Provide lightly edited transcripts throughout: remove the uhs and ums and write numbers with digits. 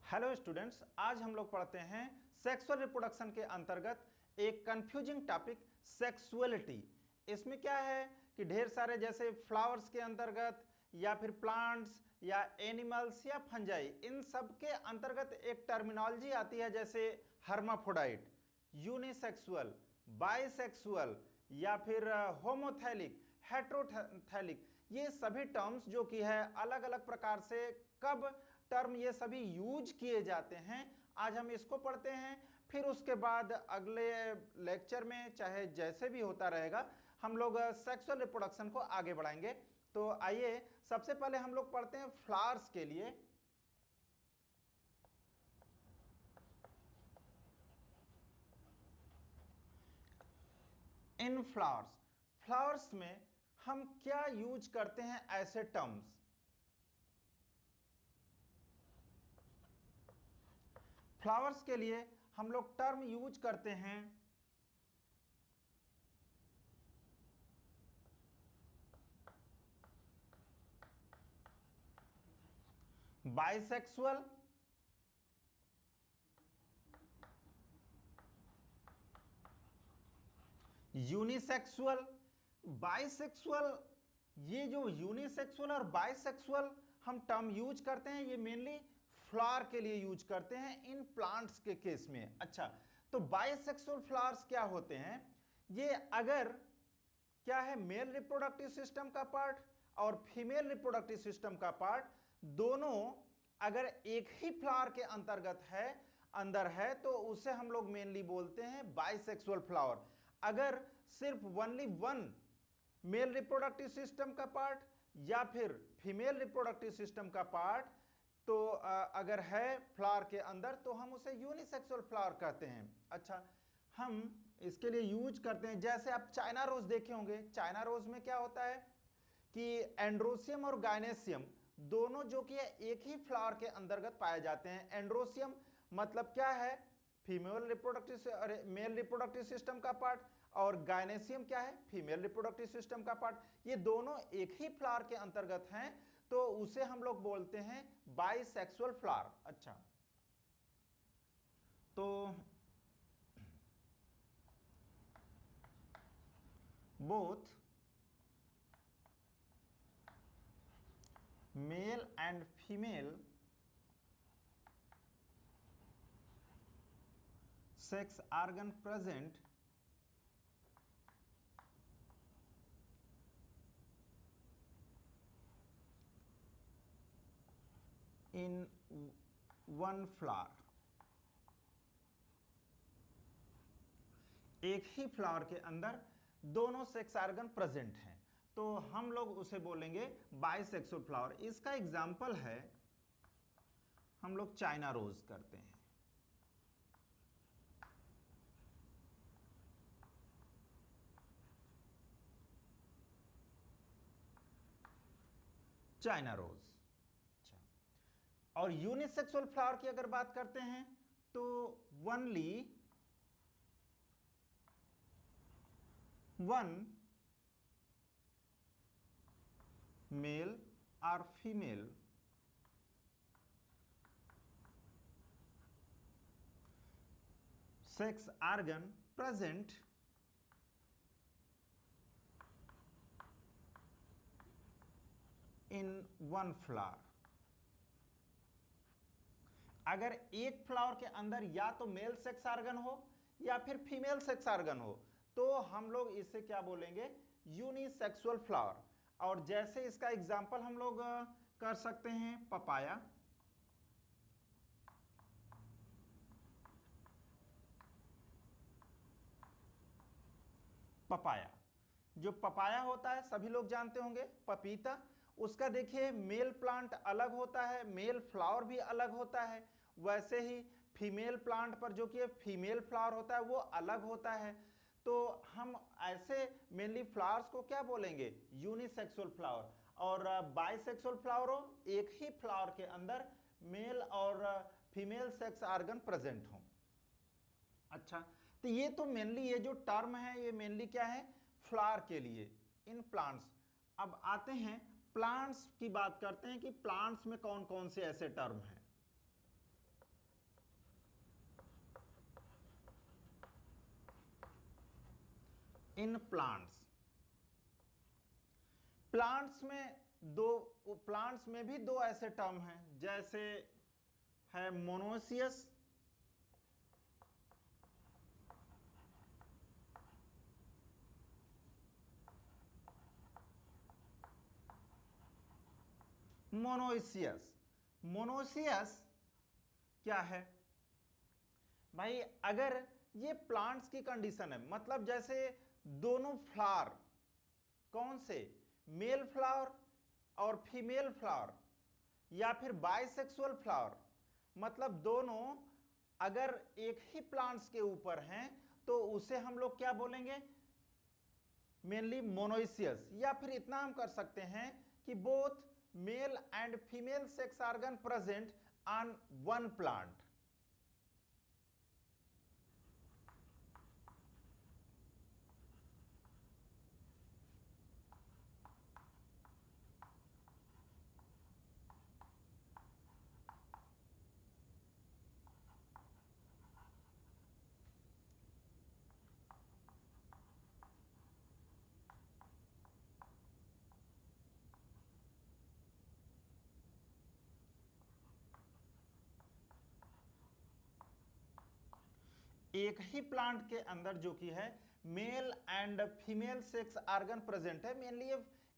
Hello students, आज हम लोग पढ़ते हैं सेक्सुअल रिप्रोडक्शन के अंतर्गत एक कंफ्यूजिंग टॉपिक सेक्सुअलिटी। इसमें क्या है कि ढेर सारे जैसे फ्लावर्स के अंतर्गत या फिर प्लांट्स या एनिमल्स या फंजाई, इन सब के अंतर्गत एक टर्मिनोलॉजी आती है जैसे हर्माफ्रोडाइट, यूनिसेक्सुअल, बाइसेक्सुअल या फिर होमोथैलिक, हेट्रोथैलिक। ये सभी टर्म्स जो कि है अलग अलग प्रकार से कब टर्म ये सभी यूज किए जाते हैं, आज हम इसको पढ़ते हैं। फिर उसके बाद अगले लेक्चर में चाहे जैसे भी होता रहेगा हम लोग सेक्सुअल रिप्रोडक्शन को आगे बढ़ाएंगे। तो आइए सबसे पहले हम लोग पढ़ते हैं फ्लावर्स के लिए। इन फ्लावर्स, फ्लावर्स में हम क्या यूज करते हैं ऐसे टर्म्स। फ्लावर्स के लिए हम लोग टर्म यूज करते हैं बाइसेक्सुअल, यूनिसेक्सुअल, बाइसेक्सुअल। ये जो यूनिसेक्सुअल और बाइसेक्सुअल हम टर्म यूज करते हैं, ये मेनली फ्लावर के लिए यूज करते हैं इन प्लांट्स के केस में। अच्छा, तो बाइसेक्सुअल फ्लावर्स क्या होते हैं? ये अगर क्या है, मेल रिप्रोडक्टिव सिस्टम का पार्ट और फीमेल रिप्रोडक्टिव सिस्टम का पार्ट दोनों अगर एक ही फ्लावर के अंतर्गत है, अंदर है, तो उसे हम लोग मेनली बोलते हैं बाइसेक्सुअल फ्लावर। अगर सिर्फ only one male reproductive system का पार्ट या फिर फीमेल रिप्रोडक्टिव सिस्टम का पार्ट तो अगर है फ्लावर के अंदर, तो हम उसे यूनिसेक्सुअल फ्लावर कहते हैं। अच्छा, हम इसके लिए यूज करते हैं, जैसे आप चाइना रोज देखे होंगे। चाइना रोज में क्या होता है कि एंड्रोसियम और गायनेसियम दोनों जो कि एक ही फ्लावर के अंतर्गत पाए जाते हैं। एंड्रोसियम मतलब क्या है, female reproductive male reproductive system का पार्ट, और गायनेसियम क्या है, फीमेल रिप्रोडक्टिव सिस्टम का पार्ट। ये दोनों एक ही फ्लावर के अंतर्गत हैं, तो उसे हम लोग बोलते हैं बाइसेक्सुअल फ्लावर। अच्छा, तो both male and female sex organ present in one flower। एक ही फ्लावर के अंदर दोनों सेक्स ऑर्गन प्रेजेंट हैं, तो हम लोग उसे बोलेंगे बाइसेक्सुअल फ्लावर। इसका एग्जाम्पल है, हम लोग चाइना रोज करते हैं। China rose. अच्छा, और यूनिसेक्सुअल फ्लावर की अगर बात करते हैं तो ओनली वन मेल और female sex organ present in one flower. अगर एक फ्लावर के अंदर या तो मेल सेक्स ऑर्गन हो या फिर फीमेल सेक्स ऑर्गन हो, तो हम लोग इसे क्या बोलेंगे, यूनिसेक्सुअल फ्लावर। और जैसे इसका एग्जांपल हम लोग कर सकते हैं पपाया। पपाया, जो पपाया होता है सभी लोग जानते होंगे, पपीता। उसका देखिए मेल प्लांट अलग होता है, मेल फ्लावर भी अलग होता है। वैसे ही फीमेल प्लांट पर जो कि फीमेल फ्लावर होता है वो अलग होता है। तो हम ऐसे मेनली फ्लावर्स को क्या बोलेंगे, यूनिसेक्सुअल फ्लावर। और बाइसेक्सुअल फ्लावर हो, एक ही फ्लावर के अंदर मेल और फीमेल सेक्स ऑर्गन प्रेजेंट हों। अच्छा, तो ये तो मेनली ये जो टर्म है ये मेनली क्या है, फ्लावर के लिए इन प्लांट्स। अब आते हैं प्लांट्स की बात करते हैं कि प्लांट्स में कौन कौन से ऐसे टर्म हैं। In plants. प्लांट्स में भी दो ऐसे टर्म हैं, जैसे है मोनोसियस मोनोसियस। मोनोसियस क्या है भाई? अगर ये प्लांट्स की कंडीशन है, मतलब जैसे दोनों फ्लावर, कौन से, मेल फ्लावर और फीमेल फ्लावर, या फिर बाइसेक्सुअल फ्लावर, मतलब दोनों अगर एक ही प्लांट्स के ऊपर हैं तो उसे हम लोग क्या बोलेंगे? Mainly monoecious. या फिर इतना हम कर सकते हैं कि both male and female sex organ present on one plant. एक ही प्लांट के अंदर जो कि है male and female sex organ present है, मेनली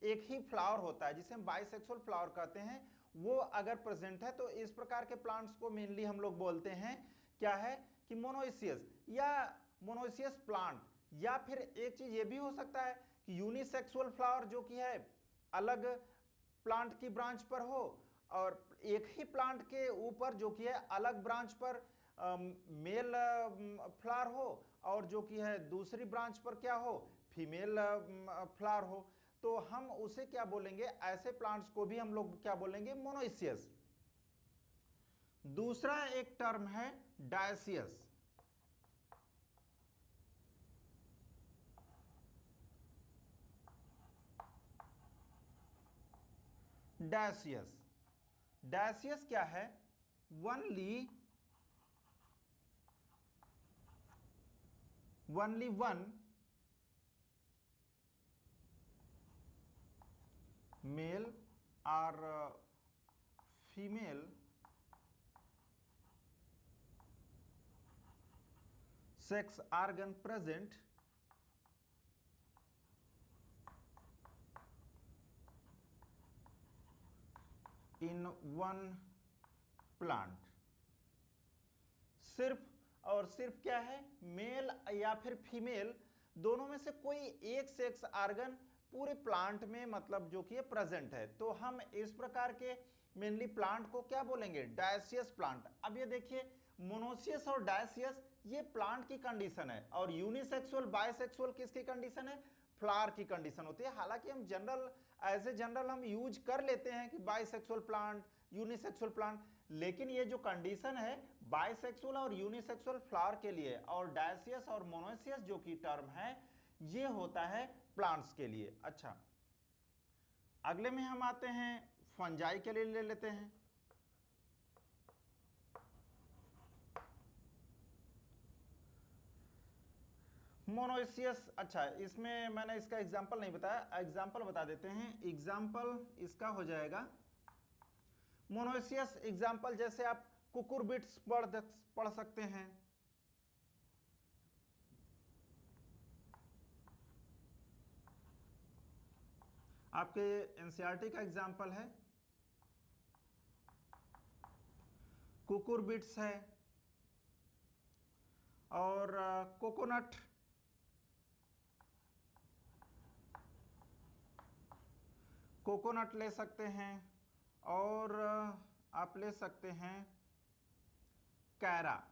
एक ही फ्लावर होता है जिसे हम बाइसेक्सुअल फ्लावर कहते हैं, वो अगर प्रेजेंट है तो इस प्रकार के प्लांट्स को मेनली हम लोग बोलते हैं क्या है कि मोनोइसियस या मोनोइसियस प्लांट। या फिर एक चीज ये भी हो सकता है कि यूनिसेक्सुअल फ्लावर जो कि है अलग प्लांट की ब्रांच पर हो, और एक ही प्लांट के ऊपर जो कि है अलग ब्रांच पर मेल फ्लावर हो, और जो कि है दूसरी ब्रांच पर क्या हो, फीमेल फ्लावर हो, तो हम उसे क्या बोलेंगे? ऐसे प्लांट्स को भी हम लोग क्या बोलेंगे? मोनोइसियस। दूसरा एक टर्म है डायसियस। डायसियस, डायसियस क्या है? ओनली वन मेल और female sex organ present in one plant। सिर्फ और सिर्फ क्या है? मेल या फिर फीमेल दोनों में से कोई एक सेक्स ऑर्गन पूरे प्लांट में मतलब जो कि प्रेजेंट है, तो हम इस प्रकार के मेनली प्लांट को क्या बोलेंगे? Dioecious plant. अब ये देखिए, मोनोसियस और डायसियस ये प्लांट की कंडीशन है, और यूनिसेक्सुअल बाइसेक्सुअल किसकी कंडीशन है? फ्लावर की कंडीशन होती है। हालांकि हम जनरल एज ए जनरल हम यूज कर लेते हैं कि बाइसेक्सुअल प्लांट, यूनिसेक्सुअल प्लांट, लेकिन ये जो कंडीशन है बाइसेक्सुअल और यूनिसेक्सुअल फ्लावर के लिए, और डायसियस और मोनोसियस जो की टर्म है ये होता है प्लांट्स के लिए। अच्छा, अगले में हम आते हैं फंजाई के लिए, ले लेते हैं। मोनोइसियस, अच्छा इसमें मैंने इसका एग्जांपल नहीं बताया, एग्जांपल बता देते हैं। एग्जांपल इसका हो जाएगा मोनोइसियस एग्जांपल, जैसे आप कुकुरबिट्स पढ़ सकते हैं। आपके एनसीईआरटी का एग्जांपल है, कुकुरबिट्स है, और कोकोनट, कोकोनट ले सकते हैं, और आप ले सकते हैं कैरा।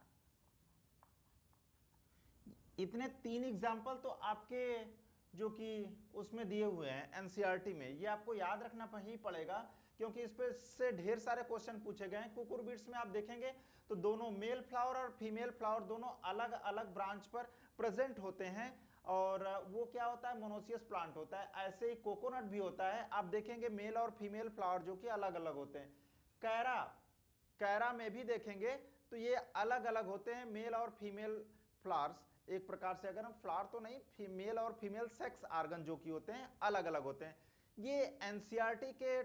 इतने तीन एग्जाम्पल तो आपके जो कि उसमें दिए हुए हैं एनसीईआरटी में, ये आपको याद रखना ही पड़ेगा, क्योंकि इस पे से ढेर सारे क्वेश्चन पूछे गए हैं। कुकुरबिट्स में आप देखेंगे तो दोनों मेल फ्लावर और फीमेल फ्लावर दोनों अलग अलग ब्रांच पर प्रेजेंट होते हैं, और वो क्या होता है? मोनोसियस प्लांट होता है। ऐसे ही कोकोनट भी होता है, आप देखेंगे मेल और फीमेल फ्लावर जो कि अलग अलग होते हैं। कैरा, कैरा में भी देखेंगे तो ये अलग अलग होते हैं, मेल और फीमेल फ्लावर्स एक प्रकार से अगर हम फ्लावर तो नहीं, फीमेल और फीमेल सेक्स आर्गन जो कि होते हैं अलग अलग होते हैं। ये एनसीईआरटी के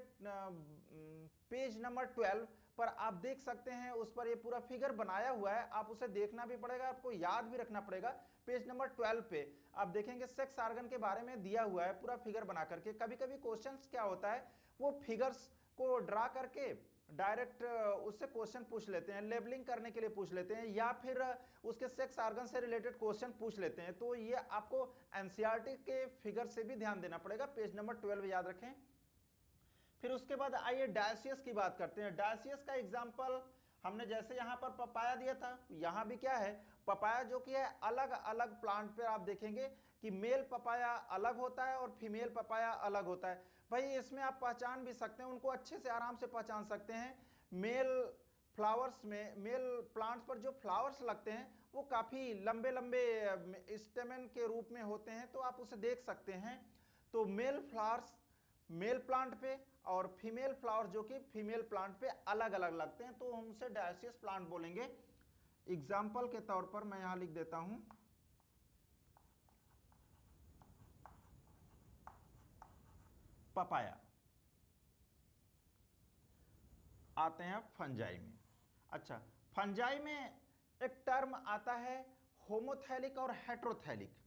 पेज नंबर 12 पर आप देख सकते हैं, उस पर ये पूरा फिगर बनाया हुआ है, आप उसे देखना भी पड़ेगा, आपको याद भी रखना पड़ेगा। पेज नंबर 12 पे आप देखेंगे सेक्स आर्गन के बारे में दिया हुआ है पूरा फिगर बना करके। कभी कभी क्वेश्चंस क्या होता है, वो फिगर्स को ड्रा करके डायरेक्ट उससे क्वेश्चन पूछ लेते हैं, लेबलिंग करने के लिए पूछ लेते हैं, या फिर उसके सेक्स आर्गन से रिलेटेड क्वेश्चन पूछ लेते हैं। तो ये आपको एनसीईआरटी के फिगर से भी ध्यान देना पड़ेगा, पेज नंबर 12 याद रखें। फिर उसके बाद आइए डायसियस की बात करते हैं। डायसियस का एग्जाम्पल हमने जैसे यहाँ पर पपाया दिया था, यहाँ भी क्या है, पपाया जो कि है अलग अलग प्लांट पे आप देखेंगे कि मेल पपाया अलग होता है और फीमेल पपाया अलग होता है। भाई इसमें आप पहचान भी सकते हैं, उनको अच्छे से आराम से पहचान सकते हैं। मेल फ्लावर्स में, मेल प्लांट्स पर जो फ्लावर्स लगते हैं वो काफ़ी लंबे लंबे स्टेमन के रूप में होते हैं, तो आप उसे देख सकते हैं। तो मेल फ्लावर्स मेल प्लांट पे और फीमेल फ्लावर जो कि फीमेल प्लांट पे अलग अलग लगते हैं, तो हम उसे डायसियस प्लांट बोलेंगे। एग्जाम्पल के तौर पर मैं यहां लिख देता हूं पपाया। आते हैं फंजाई में। अच्छा, फंजाई में एक टर्म आता है होमोथैलिक और हेट्रोथैलिक।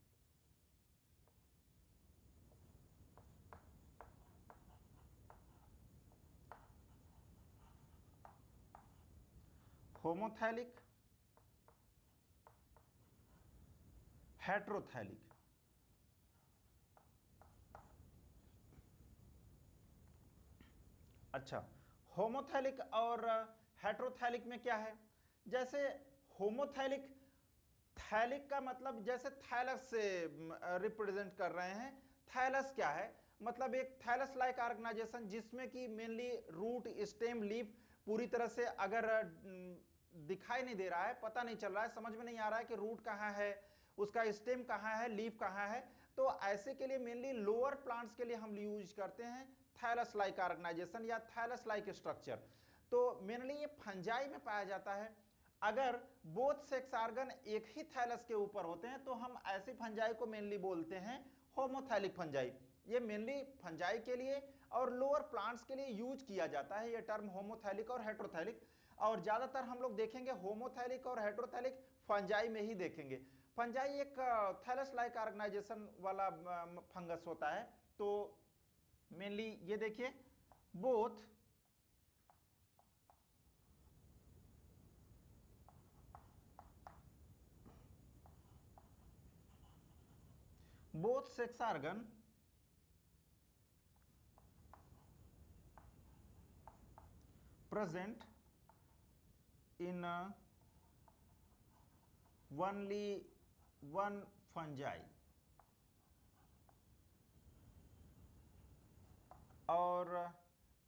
Homothallic, heterothallic. अच्छा, होमोथैलिक और हेट्रोथैलिक में क्या है, जैसे होमोथैलिक, थैलिक का मतलब जैसे थैलस से रिप्रेजेंट कर रहे हैं। थैलस क्या है, मतलब एक थैलस लाइक ऑर्गेनाइजेशन जिसमें कि मेनली रूट, स्टेम, लीफ पूरी तरह से अगर दिखाई नहीं दे रहा है, पता नहीं चल रहा है, समझ में नहीं आ रहा है कि रूट कहाँ है, उसका स्टेम कहाँ है, लीफ कहाँ है, तो ऐसे के लिए मेनली लोअर प्लांट्स के लिए हम यूज करते हैं थैलस लाइक ऑर्गेनाइजेशन या थैलस लाइक स्ट्रक्चर। तो मेनली ये फंजाई में पाया जाता है। अगर बोथ सेक्स आर्गन एक ही थैलस के ऊपर होते हैं तो हम ऐसे फंजाई को मेनली बोलते हैं होमोथैलिक फंजाई। ये मेनली फंजाई के लिए और लोअर प्लांट्स के लिए यूज किया जाता है ये टर्म होमोथैलिक और हेट्रोथैलिक। और ज्यादातर हम लोग देखेंगे होमोथैलिक और हेट्रोथैलिक फंजाई में ही देखेंगे। फंजाई एक थैलस लाइक ऑर्गेनाइजेशन वाला फंगस होता है। तो मेनली ये देखिए, both sex organ present in only one fungi। और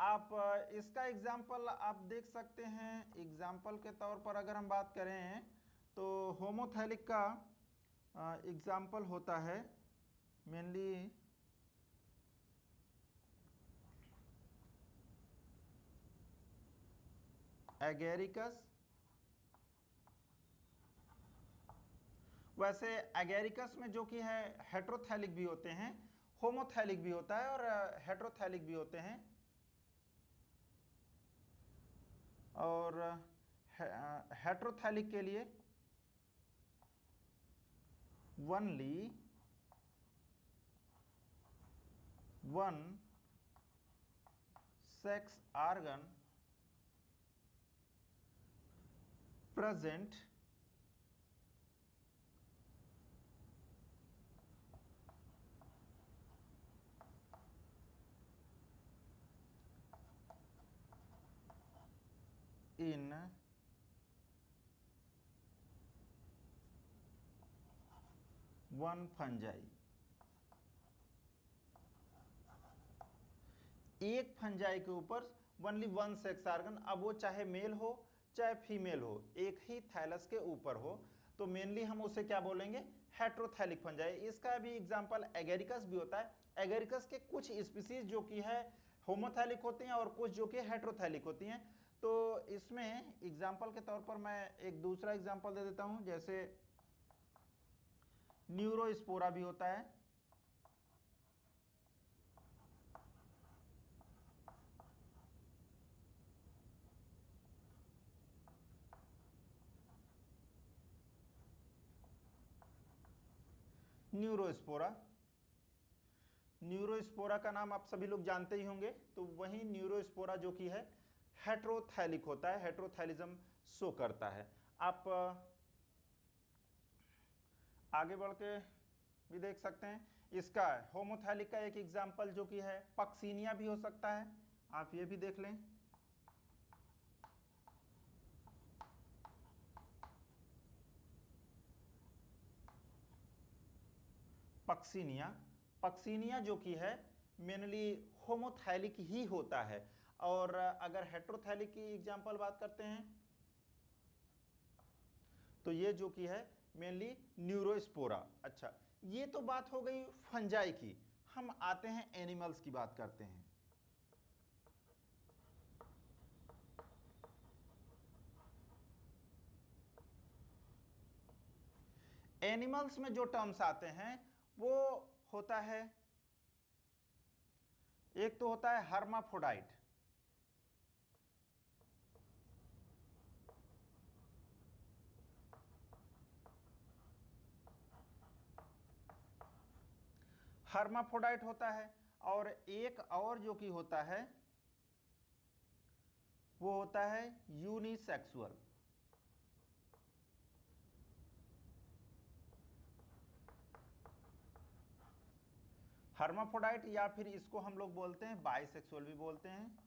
आप इसका एग्जाम्पल आप देख सकते हैं। एग्जाम्पल के तौर पर अगर हम बात करें तो होमोथैलिक का एग्जाम्पल होता है मेनली एगेरिकस। वैसे एगेरिकस में जो कि है हेट्रोथैलिक भी होते हैं, होमोथैलिक भी होता है और हेट्रोथैलिक भी होते हैं। और हेट्रोथैलिक के लिए only one sex organ present in one fungi। एक फंजाई के ऊपर ओनली वन सेक्स ऑर्गन, अब वो चाहे मेल हो चाहे फीमेल हो, एक ही थैलस के ऊपर हो, तो मेनली हम उसे क्या बोलेंगे, हेट्रोथैलिक फंजाई। इसका भी एग्जांपल एगेरिकस भी होता है। एगेरिकस के कुछ स्पीसीज जो कि है होमोथैलिक होती हैं और कुछ जो कि हेट्रोथैलिक होती हैं। तो इसमें एग्जाम्पल के तौर पर मैं एक दूसरा एग्जाम्पल दे देता हूं, जैसे न्यूरोस्पोरा भी होता है। न्यूरोस्पोरा, न्यूरोस्पोरा का नाम आप सभी लोग जानते ही होंगे। तो वही न्यूरोस्पोरा जो कि है हेट्रोथैलिक होता है, हेट्रोथैलिज्म शो करता है। आप आगे बढ़ के भी देख सकते हैं। इसका होमोथैलिक का एक एग्जाम्पल जो कि है पक्सीनिया भी हो सकता है, आप ये भी देख लें। पक्सीनिया, पक्सीनिया जो कि है मेनली होमोथैलिक ही होता है। और अगर हेट्रोथैलिक की एग्जांपल बात करते हैं तो ये जो कि है मेनली न्यूरोस्पोरा। अच्छा, ये तो बात हो गई फंजाई की। हम आते हैं एनिमल्स की बात करते हैं। एनिमल्स में जो टर्म्स आते हैं वो होता है, एक तो होता है हर्माफ्रोडाइट, हर्माफ्रोडाइट होता है। और एक और जो कि होता है वो होता है यूनिसेक्सुअल। हर्माफ्रोडाइट या फिर इसको हम लोग बोलते हैं बाइसेक्सुअल भी बोलते हैं।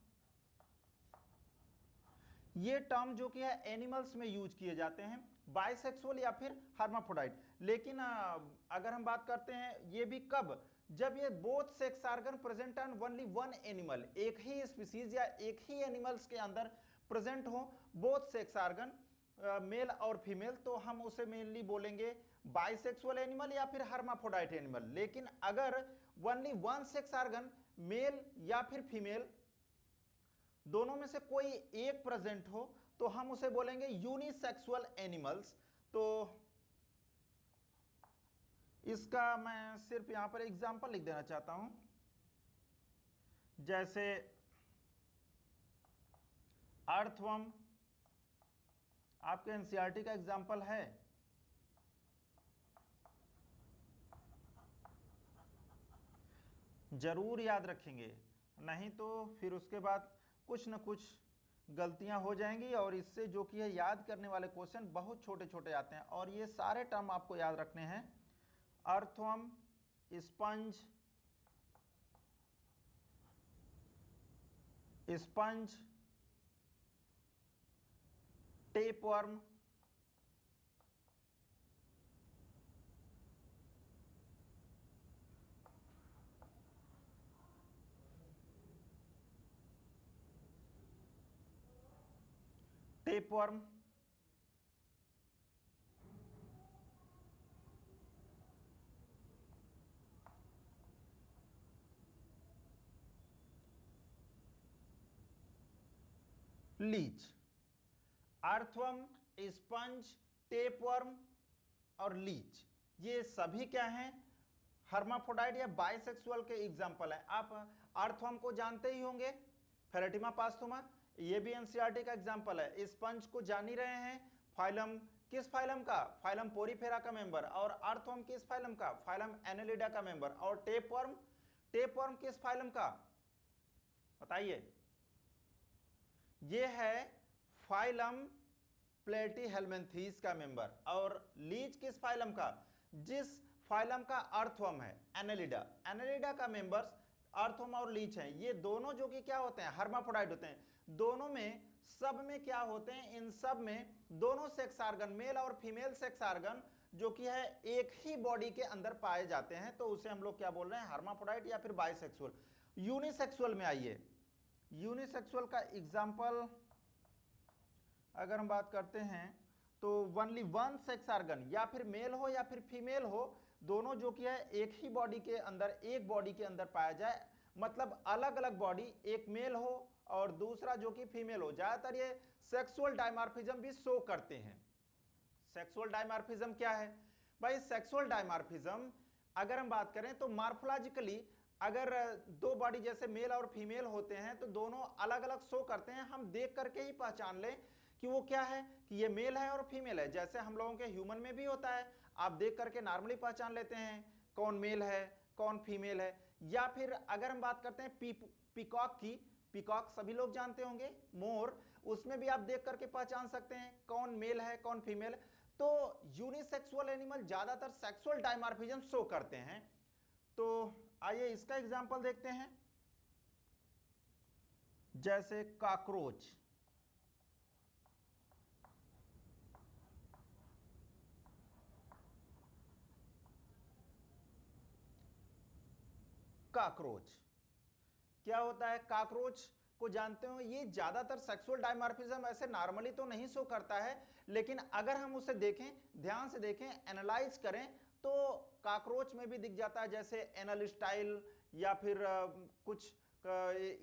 ये टर्म जो कि है एनिमल्स में यूज किए जाते हैं, बाइसेक्सुअल या फिर हर्माफ्रोडाइट। लेकिन अगर हम बात करते हैं ये भी कब, जब ये both sex organ present on only one animal, एक ही स्पीसीज या एक ही एनिमल्स के अंदर प्रेजेंट हो बोथ सेक्स आर्गन, मेल और फीमेल, तो हम उसे मेनली बोलेंगे बाइसेक्सुअल एनिमल या फिर हर्माफ्रोडाइट एनिमल। लेकिन अगर only one sex organ male या फिर फीमेल दोनों में से कोई एक प्रेजेंट हो तो हम उसे बोलेंगे यूनिसेक्सुअल एनिमल्स। तो इसका मैं सिर्फ यहां पर एग्जांपल लिख देना चाहता हूं, जैसे अर्थवर्म आपके एनसीईआरटी का एग्जांपल है। जरूर याद रखेंगे, नहीं तो फिर उसके बाद कुछ न कुछ गलतियां हो जाएंगी और इससे जो कि है याद करने वाले क्वेश्चन बहुत छोटे छोटे आते हैं। और ये सारे टर्म आपको याद रखने हैं, earthworm, sponge, sponge, tapeworm, tapeworm, leech. Earthworm, sponge, tapeworm और लीच, ये सभी क्या हैं, हर्माफ्रोडाइट या बाइसेक्सुअल के एग्जांपल हैं। आप अर्थवर्म को जानते ही होंगे, फेरेटिमा पास्थुमा, ये भी एनसीईआरटी का एग्जांपल है। स्पंज को जान ही रहे हैं, फाइलम किस फाइलम का, फाइलम पोरीफेरा का मेंबर। और अर्थवर्म किस फाइलम का, फाइलम एनेलिडा का मेंबर। और टेपवर्म, टेपवर्म किस फाइलम का बताइए, ये है फाइलम प्लेटीहेल्मिन्थीस का मेंबर। और लीच किस फाइलम का, जिस फाइलम का अर्थवर्म है एनेलिडा, एनेलिडा का मेंबर्स अर्थवर्म और लीच हैं। ये दोनों जो कि क्या होते हैं, हर्माफ्रोडाइट होते हैं। दोनों में सब में क्या होते हैं, इन सब में दोनों सेक्स आर्गन, मेल और फीमेल सेक्स आर्गन जो कि है एक ही बॉडी के अंदर पाए जाते हैं। तो उसे हम लोग क्या बोल रहे हैं, हर्माफ्रोडाइट या फिर बाइसेक्सुअल। यूनिसेक्सुअल में आइए, यूनिसेक्सुअल का एग्जाम्पल अगर हम बात करते हैं तो ओनली वन सेक्स आर्गन, या फिर मेल हो या फिर फीमेल हो, दोनों जो कि है एक ही बॉडी के अंदर, एक बॉडी के अंदर पाया जाए, मतलब अलग अलग बॉडी, एक मेल हो और दूसरा जो कि फीमेल हो। ज्यादातर ये सेक्सुअल डायमॉर्फिज्म भी शो करते हैं। सेक्सुअल डायमॉर्फिज्म क्या है, भाई सेक्सुअल डायमॉर्फिज्म अगर हम बात करें तो मार्फोलॉजिकली अगर दो बॉडी जैसे मेल और फीमेल होते हैं तो दोनों अलग अलग शो करते हैं, हम देख करके ही पहचान लें कि वो क्या है, कि ये मेल है और फीमेल है। जैसे हम लोगों के ह्यूमन में भी होता है, आप देख करके नॉर्मली पहचान लेते हैं कौन मेल है कौन फीमेल है। या फिर अगर हम बात करते हैं पीकॉक की, पीकॉक सभी लोग जानते होंगे, मोर, उसमें भी आप देख करके पहचान सकते हैं कौन मेल है कौन फीमेल। तो यूनिसेक्सुअल एनिमल ज्यादातर सेक्सुअल डायमॉर्फिज्म शो करते हैं। तो आइए इसका एग्जांपल देखते हैं, जैसे कॉकरोच। कॉकरोच क्या होता है, कॉकरोच को जानते हो, ये ज्यादातर सेक्सुअल डायमॉर्फिज्म ऐसे नॉर्मली तो नहीं शो करता है, लेकिन अगर हम उसे देखें, ध्यान से देखें, एनालाइज करें तो कॉकरोच में भी दिख जाता है, जैसे एनल स्टाइल या फिर कुछ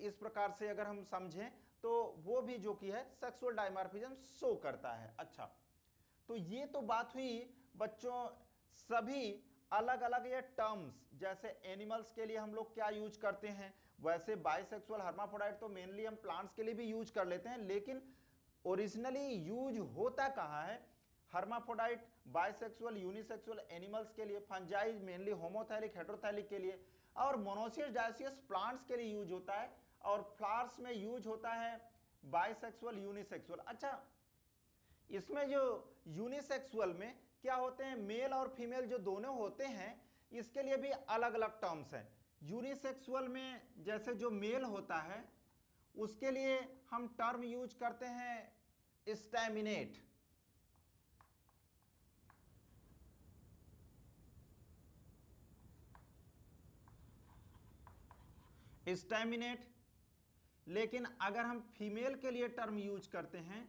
इस प्रकार से अगर हम समझें तो वो भी जो कि है सेक्सुअल डायमॉर्फिज्म शो करता है। अच्छा, तो ये तो बात हुई बच्चों सभी अलग अलग ये टर्म्स, जैसे एनिमल्स के लिए हम लोग क्या यूज करते हैं, वैसे बाइसेक्सुअल हर्माफ्रोडाइट तो मेनली हम प्लांट्स के लिए भी यूज कर लेते हैं, लेकिन ओरिजिनली यूज होता कहाँ है, हर्माफ्रोडाइट बाइसेक्सुअल यूनिसेक्सुअल एनिमल्स के लिए, फंजाई मेनली होमोथैलिक हेटेरोथैलिक के लिए, और मोनोसियस डायसियस प्लांट्स के लिए यूज होता है, और फ्लावर्स में यूज होता है बाइसेक्सुअल यूनिसेक्सुअल। अच्छा, इसमें जो यूनिसेक्सुअल में क्या होते हैं, मेल और फीमेल जो दोनों होते हैं, इसके लिए भी अलग अलग टर्म्स हैं। यूनिसेक्सुअल में जैसे जो मेल होता है उसके लिए हम टर्म यूज करते हैं स्टैमिनेट, स्टैमिनेट। लेकिन अगर हम फीमेल के लिए टर्म यूज करते हैं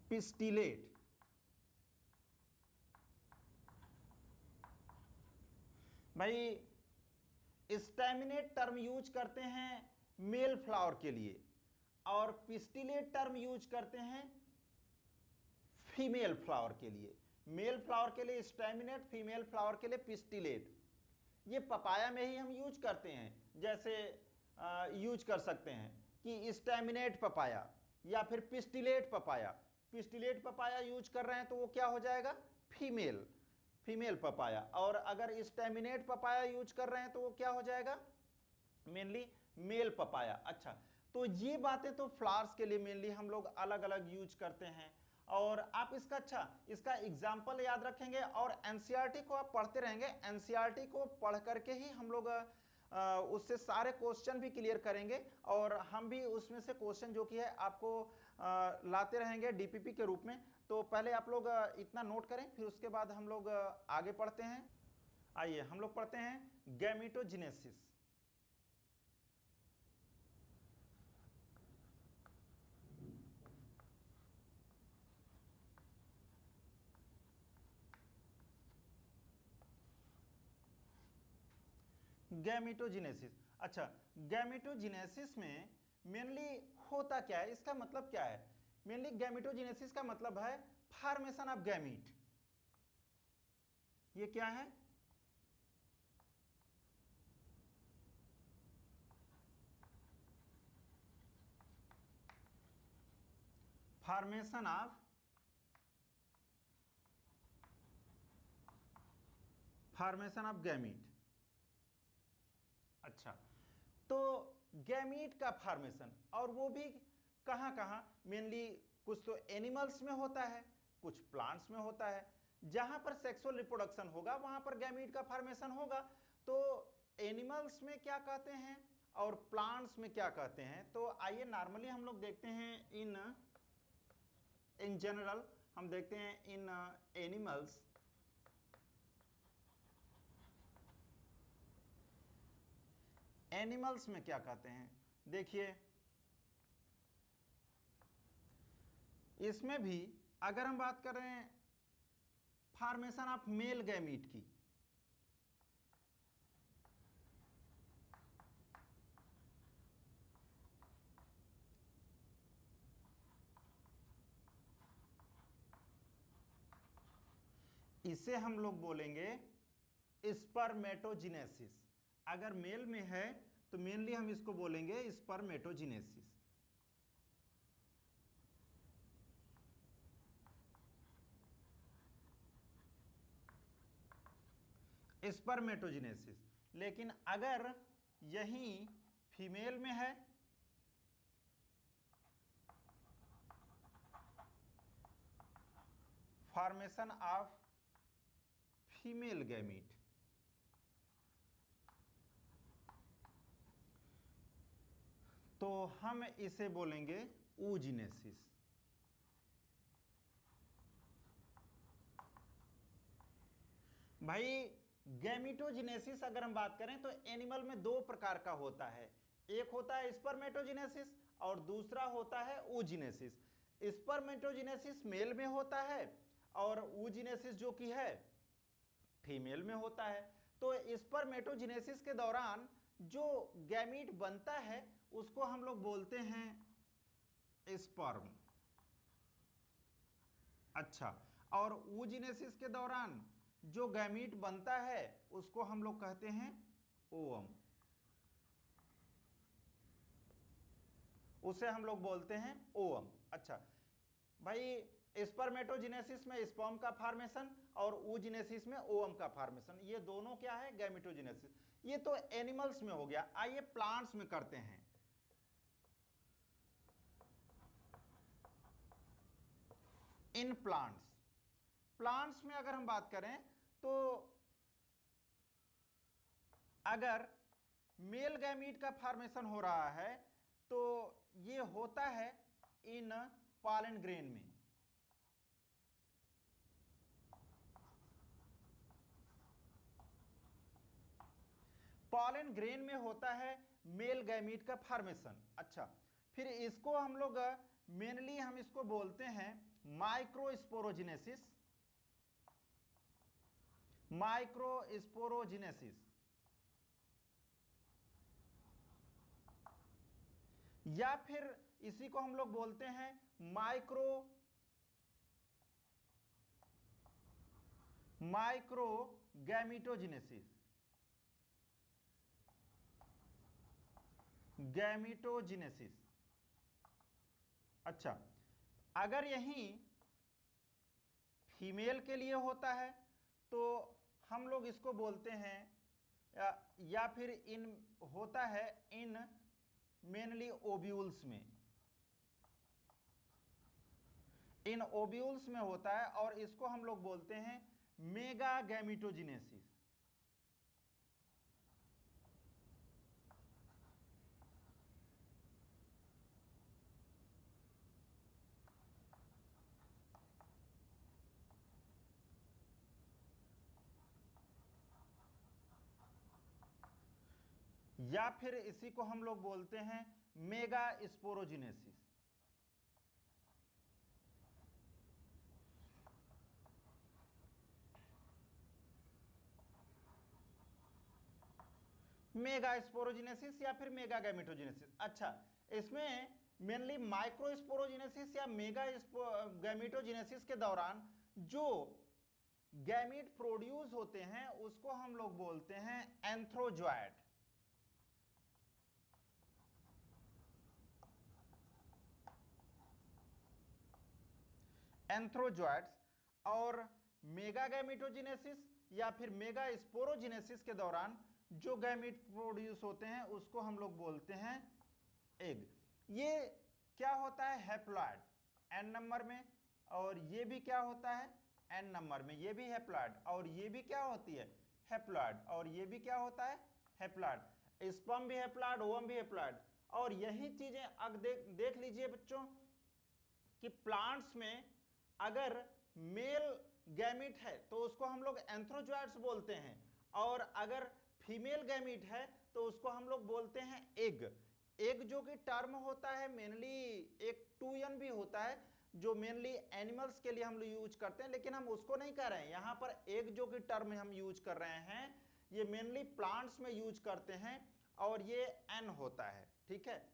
पिस्टिलेट। भाई स्टैमिनेट टर्म यूज करते हैं मेल फ्लावर के लिए, और पिस्टिलेट टर्म यूज करते हैं फीमेल फ्लावर के लिए। मेल फ्लावर के लिए स्टैमिनेट, फीमेल फ्लावर के लिए पिस्टिलेट। ये पपाया में ही हम यूज करते हैं, जैसे यूज कर सकते हैं कि स्टैमिनेट पपाया या फिर pistillate papaya. Pistillate papaya use कर रहे हैं तो वो क्या हो जाएगा, फीमेल, फीमेल पपाया। और अगर स्टैमिनेट पपाया यूज कर रहे हैं तो वो क्या हो जाएगा, मेनली मेल पपाया। अच्छा, तो ये बातें तो फ्लावर्स के लिए मेनली हम लोग अलग अलग यूज करते हैं। और आप इसका, अच्छा, इसका एग्जाम्पल याद रखेंगे और एनसीईआरटी को आप पढ़ते रहेंगे। एनसीईआरटी को पढ़ करके ही हम लोग उससे सारे क्वेश्चन भी क्लियर करेंगे, और हम भी उसमें से क्वेश्चन जो कि है आपको लाते रहेंगे डीपीपी के रूप में। तो पहले आप लोग इतना नोट करें, फिर उसके बाद हम लोग आगे पढ़ते हैं। आइए हम लोग पढ़ते हैं गैमेटोजेनेसिस। गैमेटोजेनेसिस, अच्छा, गैमेटोजेनेसिस में मेनली होता क्या है, इसका मतलब क्या है। मेनली गैमेटोजेनेसिस का मतलब है फॉर्मेशन ऑफ गैमीट। ये क्या है, formation of, formation of gamete. अच्छा, तो गैमीट का फॉर्मेशन, और वो भी कहाँ कहाँ, मेनली कुछ तो एनिमल्स में होता है, कुछ प्लांट्स में होता है। जहां पर सेक्सुअल रिप्रोडक्शन होगा वहां पर गैमीट का फॉर्मेशन होगा। तो एनिमल्स में क्या कहते हैं और प्लांट्स में क्या कहते हैं, तो आइए नॉर्मली हम लोग देखते हैं इन जनरल हम देखते हैं इन एनिमल्स, एनिमल्स में क्या कहते हैं। देखिए इसमें भी अगर हम बात कर रहे हैं फॉर्मेशन ऑफ मेल गैमीट की, इसे हम लोग बोलेंगे स्पर्मेटोजिनेसिस। अगर मेल में है तो मेनली हम इसको बोलेंगे स्पर्मेटोजिनेसिस। स्पर्मेटोजिनेसिस। लेकिन अगर यही फीमेल में है फॉर्मेशन ऑफ फीमेल गैमीट, तो हम इसे बोलेंगे oogenesis। भाई गैमिटोजिनेसिस अगर हम बात करें तो एनिमल में दो प्रकार का होता है, एक होता है स्पर्मेटोजिनेसिस और दूसरा होता है oogenesis। स्पर्मेटोजिनेसिस मेल में होता है और oogenesis जो कि है फीमेल में होता है। तो स्पर्मेटोजिनेसिस के दौरान जो गैमीट बनता है उसको हम लोग बोलते हैं स्पर्म। अच्छा, और oogenesis के दौरान जो गैमीट बनता है उसको हम लोग कहते हैं ओवम, उसे हम लोग बोलते हैं ओवम। अच्छा भाई, स्पर्मेटोजिनेसिस में स्पर्म का फॉर्मेशन और oogenesis में ओवम का फॉर्मेशन, ये दोनों क्या है? गैमिटोजिनेसिस। ये तो एनिमल्स में हो गया। आइए प्लांट्स में करते हैं। इन प्लांट्स में अगर हम बात करें तो अगर मेल गैमीट का फॉर्मेशन हो रहा है तो ये होता है इन पॉलन ग्रेन में। पॉलन ग्रेन में होता है मेल गैमीट का फॉर्मेशन। अच्छा, फिर इसको हम लोग मेनली हम इसको बोलते हैं माइक्रोस्पोरोजिनेसिस। माइक्रोस्पोरोजिनेसिस या फिर इसी को हम लोग बोलते हैं माइक्रोगैमिटोजिनेसिस। गैमिटोजिनेसिस। अच्छा, अगर यही फीमेल के लिए होता है तो हम लोग इसको बोलते हैं या फिर इन होता है इन मेनली ओव्यूल्स में। इन ओव्यूल्स में होता है और इसको हम लोग बोलते हैं मेगा गैमिटोजिनेसिस। या फिर इसी को हम लोग बोलते हैं मेगा स्पोरोजिनेसिस। मेगा स्पोरोजिनेसिस या फिर मेगा गैमिटोजिनेसिस। अच्छा, इसमें मेनली माइक्रोस्पोरोजिनेसिस या मेगा गैमिटोजिनेसिस के दौरान जो गैमीट प्रोड्यूस होते हैं उसको हम लोग बोलते हैं एंथ्रोजॉयट। एंथ्रोजॉयट्स। और मेगा गैमिटोजिनेसिस या फिर मेगा स्पोरोजिनेसिस के दौरान जो गैमीट प्रोड्यूस होते हैं उसको हम लोग बोलते हैं एग। ये क्या होता है? हैप्लॉइड एन नंबर में, और ये भी क्या होता है? एन नंबर में। ये भी हैप्लॉइड और ये भी क्या होती है? हैप्लॉइड। और ये भी क्या होता है? हैप्लॉइड। स्पर्म भी हैप्लॉइड, ओवम भी हैप्लॉइड। और यही चीजें अब देख लीजिए बच्चों कि प्लांट्स में अगर मेल गैमीट है तो उसको हम लोग एंथ्रोजॉयट्स बोलते हैं, और अगर फीमेल गैमीट है तो उसको हम लोग बोलते हैं एग। एग जो कि टर्म होता है मेनली एक 2n भी होता है जो मेनली एनिमल्स के लिए हम लोग यूज करते हैं, लेकिन हम उसको नहीं कह रहे हैं। यहां पर एग जो कि टर्म हम यूज कर रहे हैं ये मेनली प्लांट्स में यूज करते हैं, और ये एन होता है, ठीक है,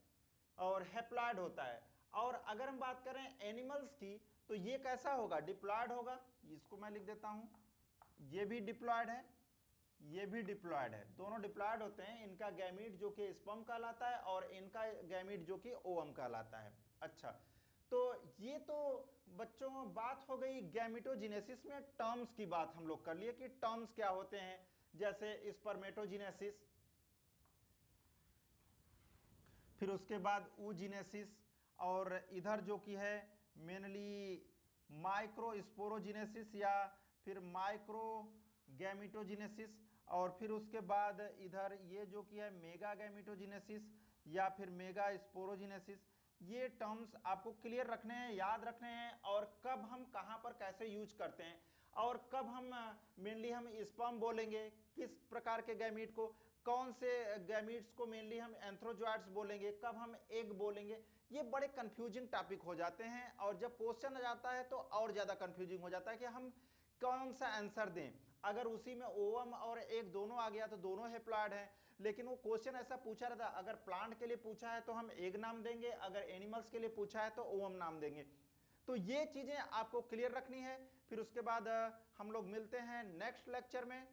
और हैप्लॉइड होता है। और अगर हम बात करें एनिमल्स की तो ये कैसा होगा? डिप्लॉयड होगा। इसको मैं लिख देता हूं ये भी डिप्लॉयड है, ये भी डिप्लॉयड है, दोनों डिप्लॉयड होते हैं। इनका गैमीट जो कि स्पर्म कहलाता है और इनका गैमीट जो कि ओवम कहलाता है। अच्छा, तो ये तो बच्चों बात हो गई गैमिटोजेनेसिस में टर्म्स की बात हम लोग कर लिए कि टर्म्स क्या होते हैं, जैसे स्पर्मेटोजेनेसिस, फिर उसके बाद oogenesis, और इधर जो कि है मेनली माइक्रोस्पोरोजेनेसिस या फिर माइक्रोगैमिटोजेनेसिस, और फिर उसके बाद इधर ये जो कि है मेगा गैमिटोजेनेसिस या फिर मेगा स्पोरोजेनेसिस। ये टर्म्स आपको क्लियर रखने हैं, याद रखने हैं, और कब हम कहाँ पर कैसे यूज करते हैं, और कब हम मेनली हम स्पर्म बोलेंगे किस प्रकार के गैमीट को, कौन से गैमीट्स को मेनली हम एंथ्रोजॉइड्स बोलेंगे, कब हम एग बोलेंगे। ये बड़े कंफ्यूजिंग टॉपिक हो जाते हैं, और जब क्वेश्चन आ जाता है तो और ज़्यादा कंफ्यूजिंग हो जाता है कि हम कौन सा आंसर दें। अगर उसी में ओवम और एग दोनों आ गया तो दोनों हैप्लॉइड हैं, लेकिन वो क्वेश्चन ऐसा पूछा रहता है, अगर प्लांट के लिए पूछा है तो हम एग नाम देंगे, अगर एनिमल्स के लिए पूछा है तो ओवम नाम देंगे। तो ये चीज़ें आपको क्लियर रखनी है। फिर उसके बाद हम लोग मिलते हैं नेक्स्ट लेक्चर में।